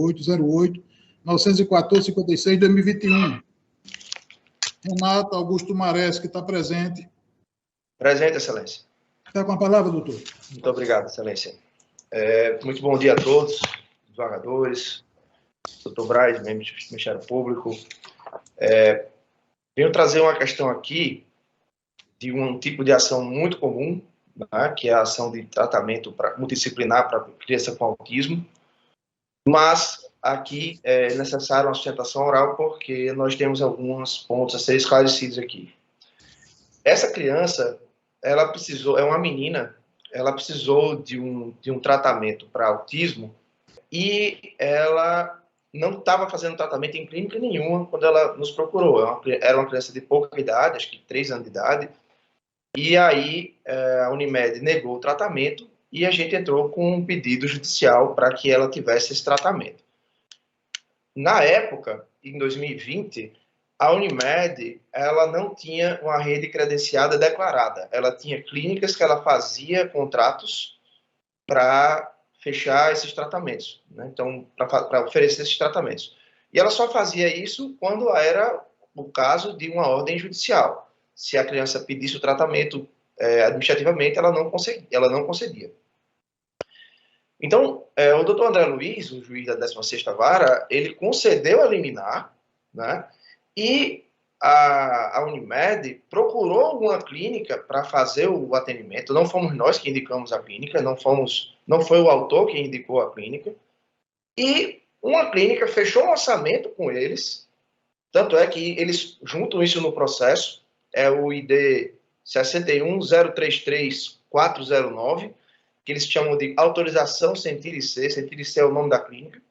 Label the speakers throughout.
Speaker 1: 08 914 56 2021. Renato Augusto Mares, que está presente.
Speaker 2: Presente, Excelência.
Speaker 1: Está com a palavra, doutor.
Speaker 2: Muito obrigado, Excelência. Muito bom dia a todos, desembargadores, doutor Braz, membro do Ministério Público. Venho trazer uma questão aqui de um tipo de ação muito comum, né, que é a ação de tratamento multidisciplinar para criança com autismo, mas aqui é necessário uma sustentação oral porque nós temos alguns pontos a ser esclarecidos aqui. Essa criança, ela precisou, é uma menina, ela precisou de um tratamento para autismo e ela não estava fazendo tratamento em clínica nenhuma quando ela nos procurou. Era uma criança de pouca idade, acho que 3 anos de idade, e aí a Unimed negou o tratamento e a gente entrou com um pedido judicial para que ela tivesse esse tratamento. Na época, em 2020, a Unimed, ela não tinha uma rede credenciada declarada. Ela tinha clínicas que ela fazia contratos para fechar esses tratamentos, né? Então, para oferecer esses tratamentos. E ela só fazia isso quando era o caso de uma ordem judicial. Se a criança pedisse o tratamento administrativamente, ela não concedia. Então, o doutor André Luiz, o juiz da 16ª Vara, ele concedeu a liminar, né? E a Unimed procurou uma clínica para fazer o atendimento. Não fomos nós que indicamos a clínica, não foi o autor que indicou a clínica. E uma clínica fechou um orçamento com eles, tanto é que eles juntam isso no processo, é o ID 61033-409, que eles chamam de autorização Sentir e Ser é o nome da clínica.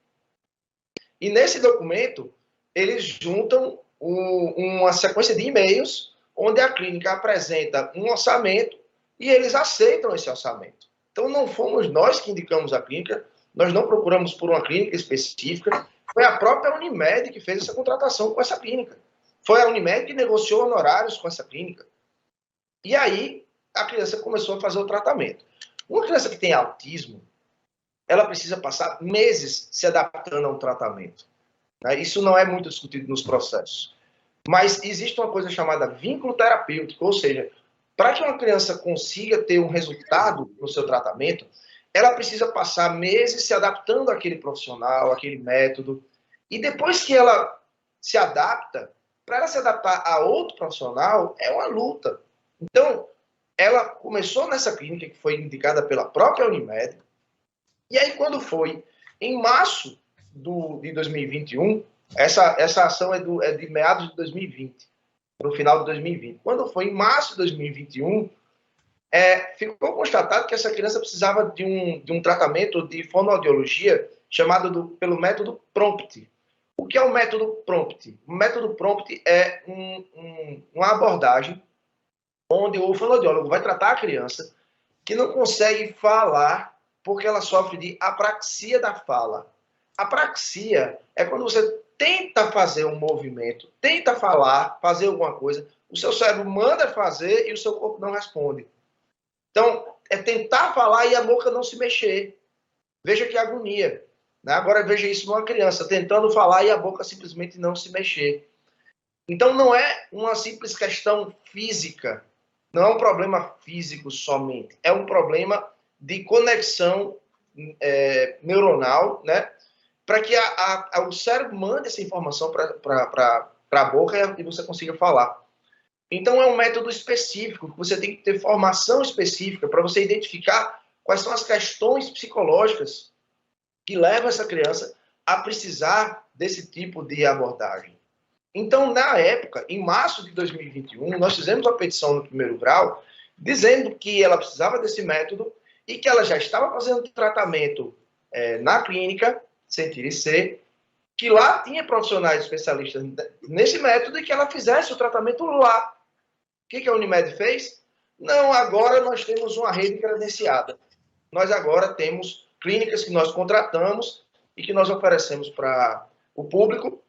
Speaker 2: E nesse documento, eles juntam uma sequência de e-mails onde a clínica apresenta um orçamento e eles aceitam esse orçamento. Então, não fomos nós que indicamos a clínica, nós não procuramos por uma clínica específica, foi a própria Unimed que fez essa contratação com essa clínica. Foi a Unimed que negociou honorários com essa clínica. E aí, a criança começou a fazer o tratamento. Uma criança que tem autismo, ela precisa passar meses se adaptando a um tratamento. Isso não é muito discutido nos processos. Mas existe uma coisa chamada vínculo terapêutico, ou seja, para que uma criança consiga ter um resultado no seu tratamento, ela precisa passar meses se adaptando àquele profissional, àquele método. E depois que ela se adapta, para ela se adaptar a outro profissional, é uma luta. Então, ela começou nessa clínica que foi indicada pela própria Unimed. E aí, quando foi em março de 2021, essa ação é de meados de 2020, no final de 2020. Quando foi em março de 2021, ficou constatado que essa criança precisava de um tratamento de fonoaudiologia chamado pelo método PROMPT. O que é o método PROMPT? O método PROMPT é uma abordagem onde o fonoaudiólogo vai tratar a criança que não consegue falar porque ela sofre de apraxia da fala. Apraxia é quando você tenta fazer um movimento, tenta falar, fazer alguma coisa, o seu cérebro manda fazer e o seu corpo não responde. Então, é tentar falar e a boca não se mexer. Veja que agonia. Né? Agora veja isso numa criança, tentando falar e a boca simplesmente não se mexer. Então, não é uma simples questão física, não é um problema físico somente, é um problema de conexão neuronal, né? Para que o cérebro mande essa informação para a boca e você consiga falar. Então, é um método específico, que você tem que ter formação específica para você identificar quais são as questões psicológicas que levam essa criança a precisar desse tipo de abordagem. Então, na época, em março de 2021, nós fizemos uma petição no primeiro grau, dizendo que ela precisava desse método e que ela já estava fazendo tratamento na clínica, Sentir e Ser, que lá tinha profissionais especialistas nesse método e que ela fizesse o tratamento lá. O que a Unimed fez? Não, agora nós temos uma rede credenciada. Nós agora temos clínicas que nós contratamos e que nós oferecemos para o público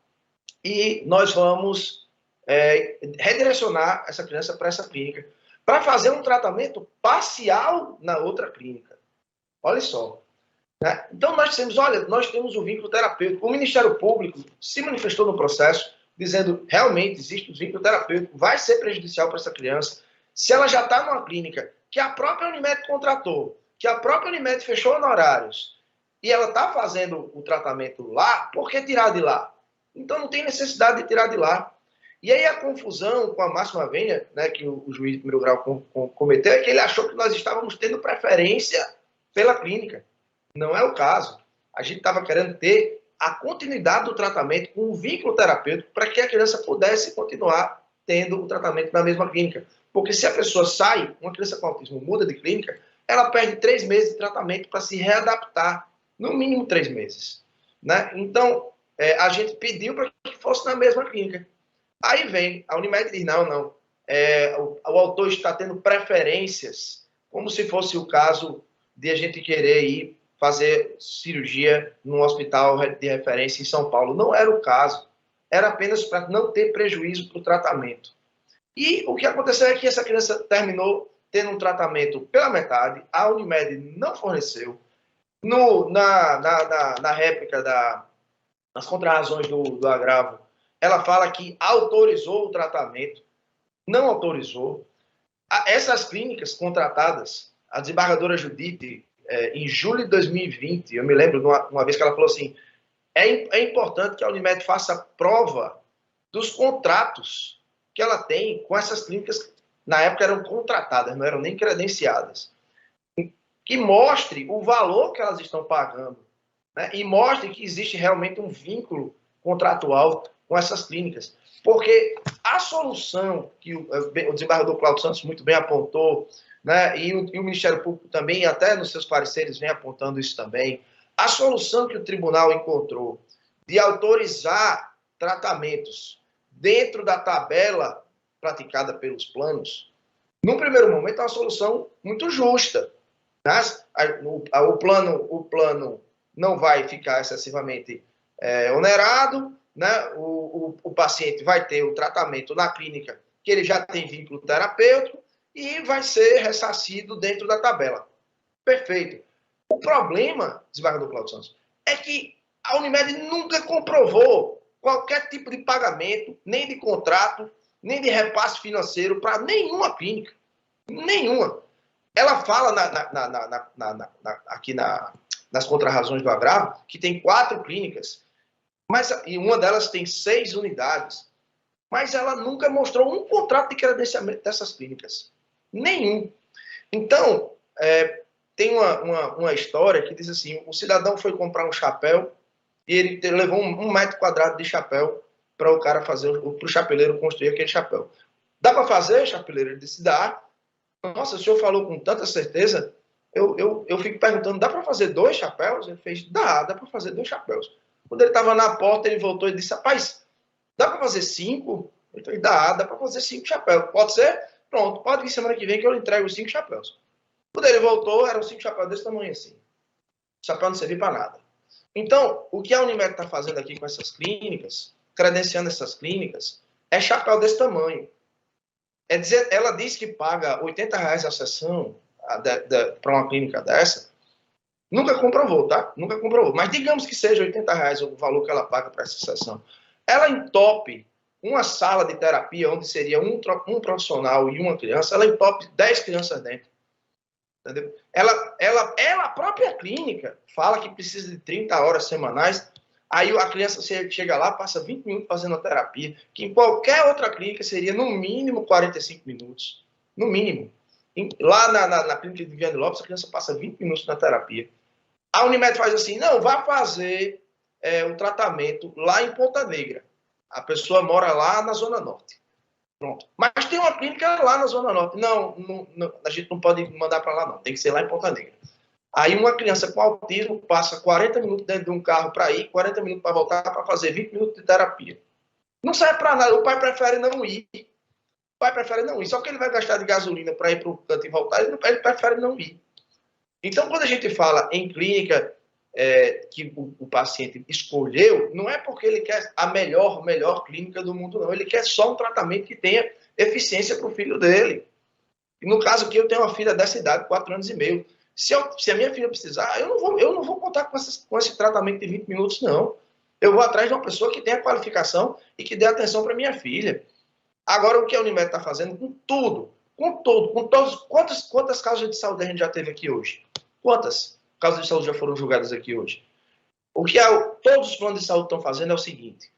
Speaker 2: e nós vamos redirecionar essa criança para essa clínica para fazer um tratamento parcial na outra clínica. Olha só. Né? Então, nós dissemos, olha, nós temos o vínculo terapêutico. O Ministério Público se manifestou no processo, dizendo, realmente, existe o vínculo terapêutico, vai ser prejudicial para essa criança. Se ela já está numa clínica que a própria Unimed contratou, que a própria Unimed fechou honorários, e ela está fazendo o tratamento lá, por que tirar de lá? Então, não tem necessidade de tirar de lá. E aí a confusão com a máxima vênia, né, que o juiz de primeiro grau cometeu, é que ele achou que nós estávamos tendo preferência pela clínica. Não é o caso. A gente estava querendo ter a continuidade do tratamento com um vínculo terapêutico para que a criança pudesse continuar tendo o tratamento na mesma clínica. Porque se a pessoa sai, uma criança com autismo muda de clínica, ela perde 3 meses de tratamento para se readaptar, no mínimo 3 meses. Né? Então, a gente pediu para que fosse na mesma clínica. Aí vem, a Unimed diz, não, o autor está tendo preferências, como se fosse o caso de a gente querer ir fazer cirurgia num hospital de referência em São Paulo. Não era o caso. Era apenas para não ter prejuízo para o tratamento. E o que aconteceu é que essa criança terminou tendo um tratamento pela metade, a Unimed não forneceu. Na réplica das contrarrazões do agravo, ela fala que autorizou o tratamento, não autorizou. Essas clínicas contratadas, a desembargadora Judite, em julho de 2020, eu me lembro uma vez que ela falou assim, é importante que a Unimed faça prova dos contratos que ela tem com essas clínicas, que na época eram contratadas, não eram nem credenciadas, que mostre o valor que elas estão pagando, né? E mostre que existe realmente um vínculo contratual com essas clínicas. Porque a solução que o desembargador Cláudio Santos muito bem apontou, né, e o Ministério Público também, até nos seus pareceres, vem apontando isso também, a solução que o tribunal encontrou de autorizar tratamentos dentro da tabela praticada pelos planos, num primeiro momento é uma solução muito justa. Mas o plano não vai ficar excessivamente onerado, né? O paciente vai ter o tratamento na clínica que ele já tem vínculo terapêutico e vai ser ressarcido dentro da tabela. Perfeito. O problema, desembargador Cláudio Santos, é que a Unimed nunca comprovou qualquer tipo de pagamento, nem de contrato, nem de repasse financeiro para nenhuma clínica. Nenhuma. Ela fala aqui nas contrarrazões do agravo que tem 4 clínicas, e uma delas tem 6 unidades, mas ela nunca mostrou um contrato de credenciamento dessas clínicas. Nenhum. Então, tem uma história que diz assim, o cidadão foi comprar um chapéu e ele levou 1 metro quadrado de chapéu para o cara fazer, para o chapeleiro construir aquele chapéu. Dá para fazer, chapeleiro? Ele disse, dá. Nossa, o senhor falou com tanta certeza, eu fico perguntando, dá para fazer 2 chapéus? Ele fez, dá para fazer 2 chapéus. Quando ele estava na porta, ele voltou e disse, rapaz, dá para fazer 5? Ele fez, dá para fazer 5 chapéus. Pode ser? Pronto, pode vir semana que vem que eu lhe entrego os 5 chapéus. Quando ele voltou, eram 5 chapéus desse tamanho assim. O chapéu não servia para nada. Então, o que a Unimed está fazendo aqui com essas clínicas, credenciando essas clínicas, é chapéu desse tamanho. É dizer, ela diz que paga R$80 a sessão para uma clínica dessa. Nunca comprovou, tá? Nunca comprovou. Mas digamos que seja R$80 o valor que ela paga para essa sessão. Ela entope uma sala de terapia, onde seria um profissional e uma criança, ela entope 10 crianças dentro. Entendeu? A própria clínica fala que precisa de 30 horas semanais. Aí a criança chega lá, passa 20 minutos fazendo a terapia, que em qualquer outra clínica seria no mínimo 45 minutos. No mínimo. Lá na clínica de Viviane Lopes, a criança passa 20 minutos na terapia. A Unimed faz assim, não, vá fazer o tratamento lá em Ponta Negra. A pessoa mora lá na Zona Norte. Pronto. Mas tem uma clínica lá na Zona Norte. Não, a gente não pode mandar para lá, não. Tem que ser lá em Ponta Negra. Aí uma criança com autismo passa 40 minutos dentro de um carro para ir, 40 minutos para voltar, para fazer 20 minutos de terapia. Não serve para nada. O pai prefere não ir. O pai prefere não ir. Só que ele vai gastar de gasolina para ir para o canto e voltar, ele prefere não ir. Então, quando a gente fala em clínica que o paciente escolheu, não é porque ele quer a melhor clínica do mundo, não. Ele quer só um tratamento que tenha eficiência para o filho dele. E no caso aqui, eu tenho uma filha dessa idade, 4 anos e meio. Se a minha filha precisar, eu não vou contar com esse tratamento de 20 minutos, não. Eu vou atrás de uma pessoa que tenha qualificação e que dê atenção para minha filha. Agora, o que a Unimed está fazendo com tudo, com todos, quantas causas de saúde a gente já teve aqui hoje? Quantas causas de saúde já foram julgadas aqui hoje? O que todos os planos de saúde estão fazendo é o seguinte: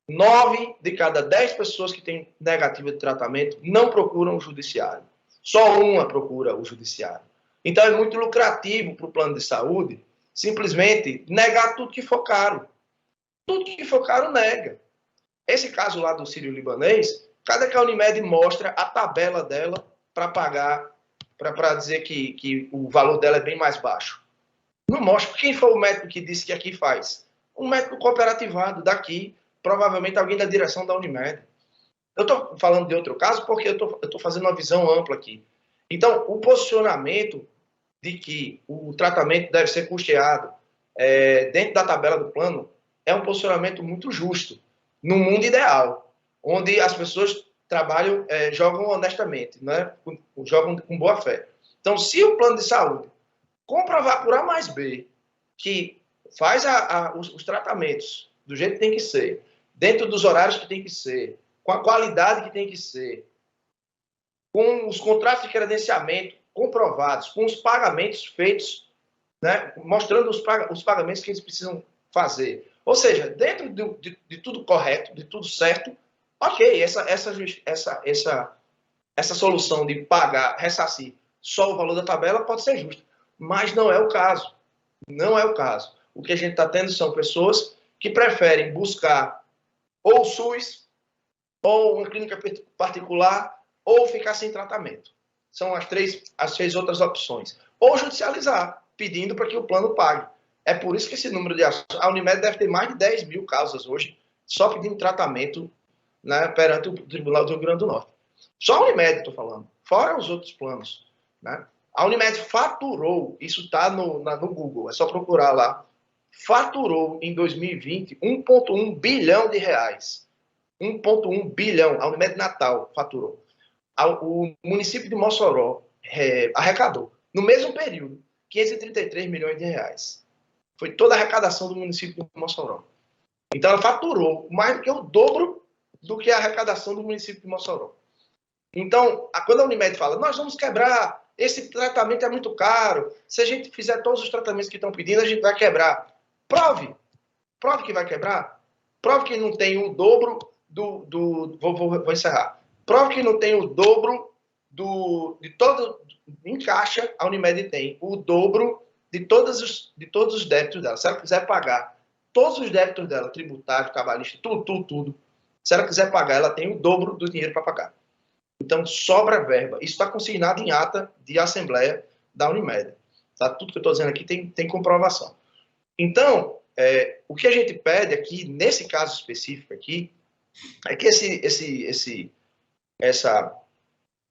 Speaker 2: 9 de cada 10 pessoas que têm negativa de tratamento não procuram o judiciário. Só uma procura o judiciário. Então, é muito lucrativo para o plano de saúde simplesmente negar tudo que for caro. Tudo que for caro, nega. Esse caso lá do sírio-libanês, cada que a Unimed mostra a tabela dela para pagar, para dizer que o valor dela é bem mais baixo. Não mostra. Quem foi o médico que disse que aqui faz? Um médico cooperativado daqui, provavelmente alguém da direção da Unimed. Eu estou falando de outro caso porque eu estou fazendo uma visão ampla aqui. Então, o posicionamento de que o tratamento deve ser custeado dentro da tabela do plano é um posicionamento muito justo, no mundo ideal, onde as pessoas trabalham, jogam honestamente, né? Jogam com boa fé. Então, se o plano de saúde comprovar por A mais B que faz os tratamentos do jeito que tem que ser, dentro dos horários que tem que ser, com a qualidade que tem que ser, com os contratos de credenciamento comprovados, com os pagamentos feitos, né, mostrando os pagamentos que eles precisam fazer. Ou seja, dentro de tudo correto, de tudo certo, ok, essa solução de pagar, ressarcir só o valor da tabela pode ser justa, mas não é o caso. Não é o caso. O que a gente está tendo são pessoas que preferem buscar ou o SUS, ou uma clínica particular, ou ficar sem tratamento. São as três outras opções. Ou judicializar, pedindo para que o plano pague. É por isso que esse número de ações... A Unimed deve ter mais de 10 mil causas hoje, só pedindo tratamento, né, perante o Tribunal do Rio Grande do Norte. Só a Unimed, estou falando. Fora os outros planos. Né? A Unimed faturou, isso está no Google, é só procurar lá, faturou em 2020 1,1 bilhão de reais. 1,1 bilhão. A Unimed Natal faturou. O município de Mossoró arrecadou, no mesmo período, 533 milhões de reais. Foi toda a arrecadação do município de Mossoró. Então, ela faturou mais do que o dobro do que a arrecadação do município de Mossoró. Então, quando a Unimed fala, nós vamos quebrar, esse tratamento é muito caro, se a gente fizer todos os tratamentos que estão pedindo, a gente vai quebrar. Prove que vai quebrar. Prove que não tem o dobro vou encerrar. Prove que não tem o dobro de todo... Em caixa, a Unimed tem o dobro de todos os débitos dela. Se ela quiser pagar todos os débitos dela, tributário, trabalhista, tudo. Se ela quiser pagar, ela tem o dobro do dinheiro para pagar. Então, sobra verba. Isso está consignado em ata de assembleia da Unimed. Tá? Tudo que eu estou dizendo aqui tem comprovação. Então, o que a gente pede aqui, nesse caso específico aqui, é que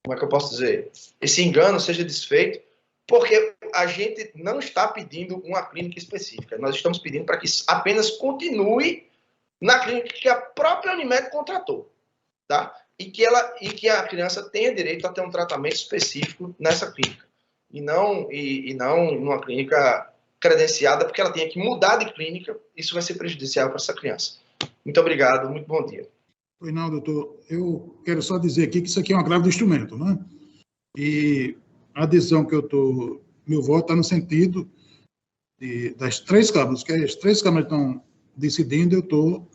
Speaker 2: como é que eu posso dizer? Esse engano seja desfeito, porque a gente não está pedindo uma clínica específica. Nós estamos pedindo para que apenas continue na clínica que a própria Unimed contratou, tá? E que a criança tenha direito a ter um tratamento específico nessa clínica. E não numa clínica credenciada, porque ela tenha que mudar de clínica. Isso vai ser prejudicial para essa criança. Muito obrigado, muito bom dia.
Speaker 1: Pois não, doutor. Eu quero só dizer aqui que isso aqui é um agravo de instrumento, né? E a decisão que meu voto está no sentido das três câmaras, que as três câmaras estão decidindo, eu estou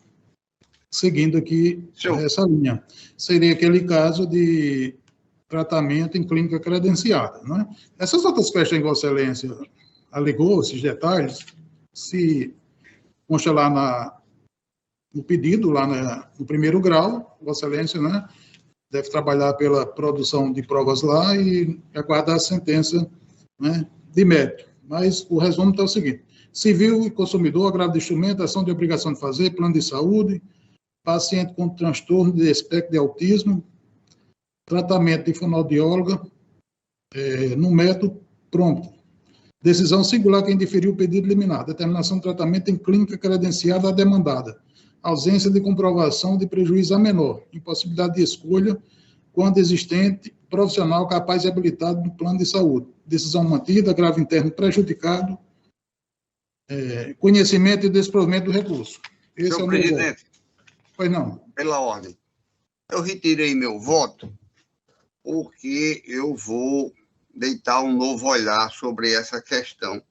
Speaker 1: seguindo aqui essa linha. Seria aquele caso de tratamento em clínica credenciada, né? Essas outras questões que Vossa Excelência alegou, esses detalhes, se consta lá no pedido, lá no primeiro grau, Vossa Excelência, né, deve trabalhar pela produção de provas lá e aguardar a sentença, né, de mérito. Mas o resumo está o seguinte: civil e consumidor, agravo de instrumento, ação de obrigação de fazer, plano de saúde, paciente com transtorno de espectro de autismo, tratamento de fonoaudióloga, no método pronto. Decisão singular que indiferiu o pedido liminar, determinação de tratamento em clínica credenciada a demandada, ausência de comprovação de prejuízo a menor, impossibilidade de escolha, quando existente profissional capaz e habilitado no plano de saúde. Decisão mantida, agravo interno prejudicado, conhecimento e desprovimento do recurso. Esse
Speaker 3: Senhor
Speaker 1: é o meu
Speaker 3: presidente,
Speaker 1: voto. Pois não.
Speaker 3: pela ordem, eu retirei meu voto porque eu vou deitar um novo olhar sobre essa questão,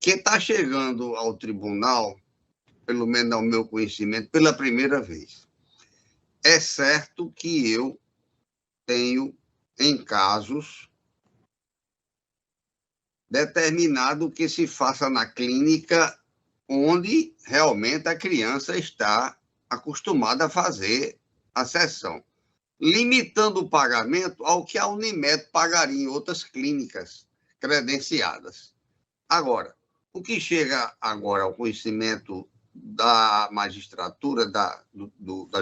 Speaker 3: que está chegando ao tribunal, pelo menos ao meu conhecimento, pela primeira vez. É certo que eu tenho, em casos, determinado que se faça na clínica onde realmente a criança está acostumada a fazer a sessão, limitando o pagamento ao que a Unimed pagaria em outras clínicas credenciadas. Agora, o que chega agora ao conhecimento da magistratura, da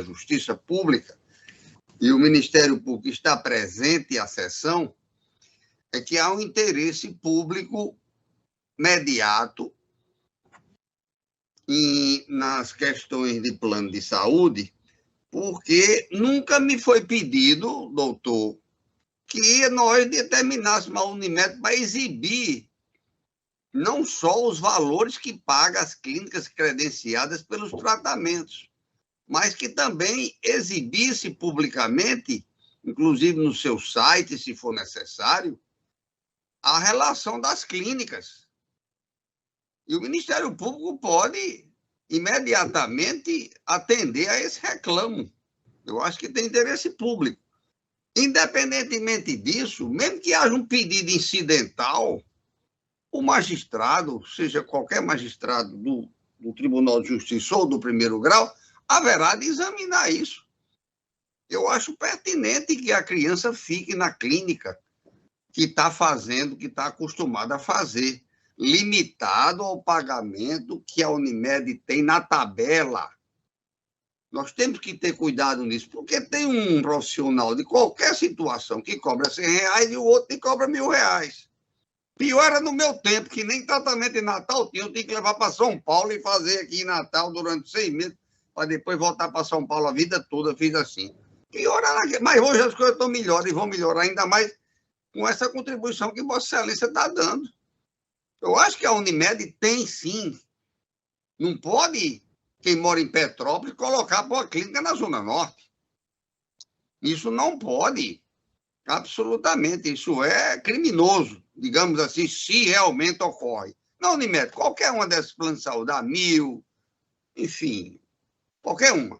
Speaker 3: Justiça Pública, e o Ministério Público está presente à sessão, é que há um interesse público imediato nas questões de plano de saúde, porque nunca me foi pedido, doutor, que nós determinássemos a Unimed para exibir não só os valores que pagam as clínicas credenciadas pelos tratamentos, mas que também exibisse publicamente, inclusive no seu site, se for necessário, a relação das clínicas. E o Ministério Público pode imediatamente atender a esse reclamo. Eu acho que tem interesse público. Independentemente disso, mesmo que haja um pedido incidental, o magistrado, seja qualquer magistrado do Tribunal de Justiça ou do primeiro grau, haverá de examinar isso. Eu acho pertinente que a criança fique na clínica que está fazendo, que está acostumada a fazer, limitado ao pagamento que a Unimed tem na tabela. Nós temos que ter cuidado nisso, porque tem um profissional de qualquer situação que cobra R$100 e o outro que cobra R$1.000. Pior era no meu tempo, que nem tratamento de Natal tinha, eu tinha que levar para São Paulo e fazer aqui em Natal durante 6 meses, para depois voltar para São Paulo a vida toda, fiz assim. Pior era, mas hoje as coisas estão melhores e vão melhorar ainda mais com essa contribuição que Vossa Excelência está dando. Eu acho que a Unimed tem sim. Não pode, quem mora em Petrópolis, colocar para uma clínica na Zona Norte. Isso não pode. Absolutamente. Isso é criminoso, digamos assim, se realmente ocorre. Na Unimed, qualquer uma dessas planos de saúde, a 1000, enfim, qualquer uma.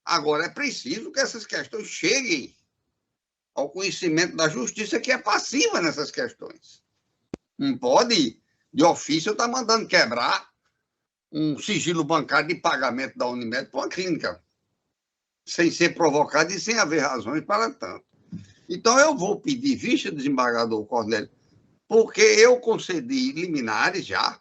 Speaker 3: Agora, é preciso que essas questões cheguem ao conhecimento da justiça, que é passiva nessas questões. Não pode, de ofício, estar mandando quebrar um sigilo bancário de pagamento da Unimed para uma clínica, sem ser provocado e sem haver razões para tanto. Então, eu vou pedir vista, desembargador Cornélio, porque eu concedi liminares já,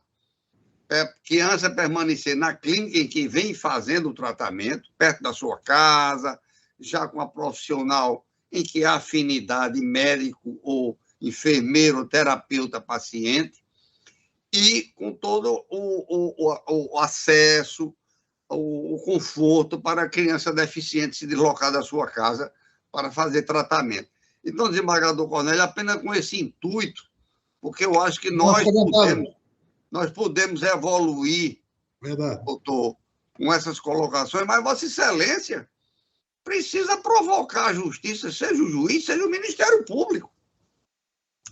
Speaker 3: que antes permanecer na clínica em que vem fazendo o tratamento, perto da sua casa, já com a profissional em que há afinidade médico ou enfermeiro, ou terapeuta, paciente, e com todo o acesso, o conforto para a criança deficiente se deslocar da sua casa para fazer tratamento. Então, desembargador Cornélio, apenas com esse intuito, porque eu acho que nós podemos evoluir,
Speaker 1: Verdade,
Speaker 3: doutor, com essas colocações, mas Vossa Excelência precisa provocar a justiça, seja o juiz, seja o Ministério Público,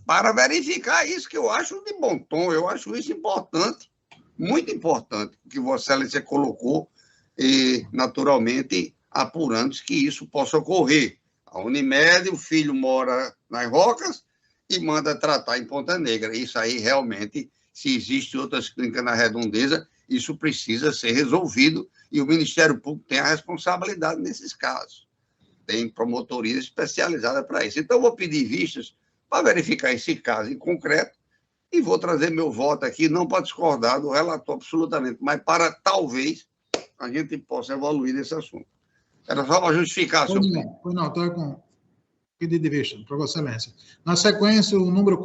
Speaker 3: para verificar isso, que eu acho de bom tom, eu acho isso importante, muito importante, o que Vossa Excelência colocou, e, naturalmente, apurando que isso possa ocorrer. A Unimed, o filho mora nas Rocas e manda tratar em Ponta Negra. Isso aí, realmente, se existem outras clínicas na Redondeza, isso precisa ser resolvido e o Ministério Público tem a responsabilidade nesses casos. Tem promotoria especializada para isso. Então, eu vou pedir vistas para verificar esse caso em concreto e vou trazer meu voto aqui, não para discordar do relator absolutamente, mas para, talvez, a gente possa evoluir nesse assunto. Era só para justificar, senhor presidente.
Speaker 1: Pois não, estou com pedido de vista para Vossa Excelência. Na sequência, o número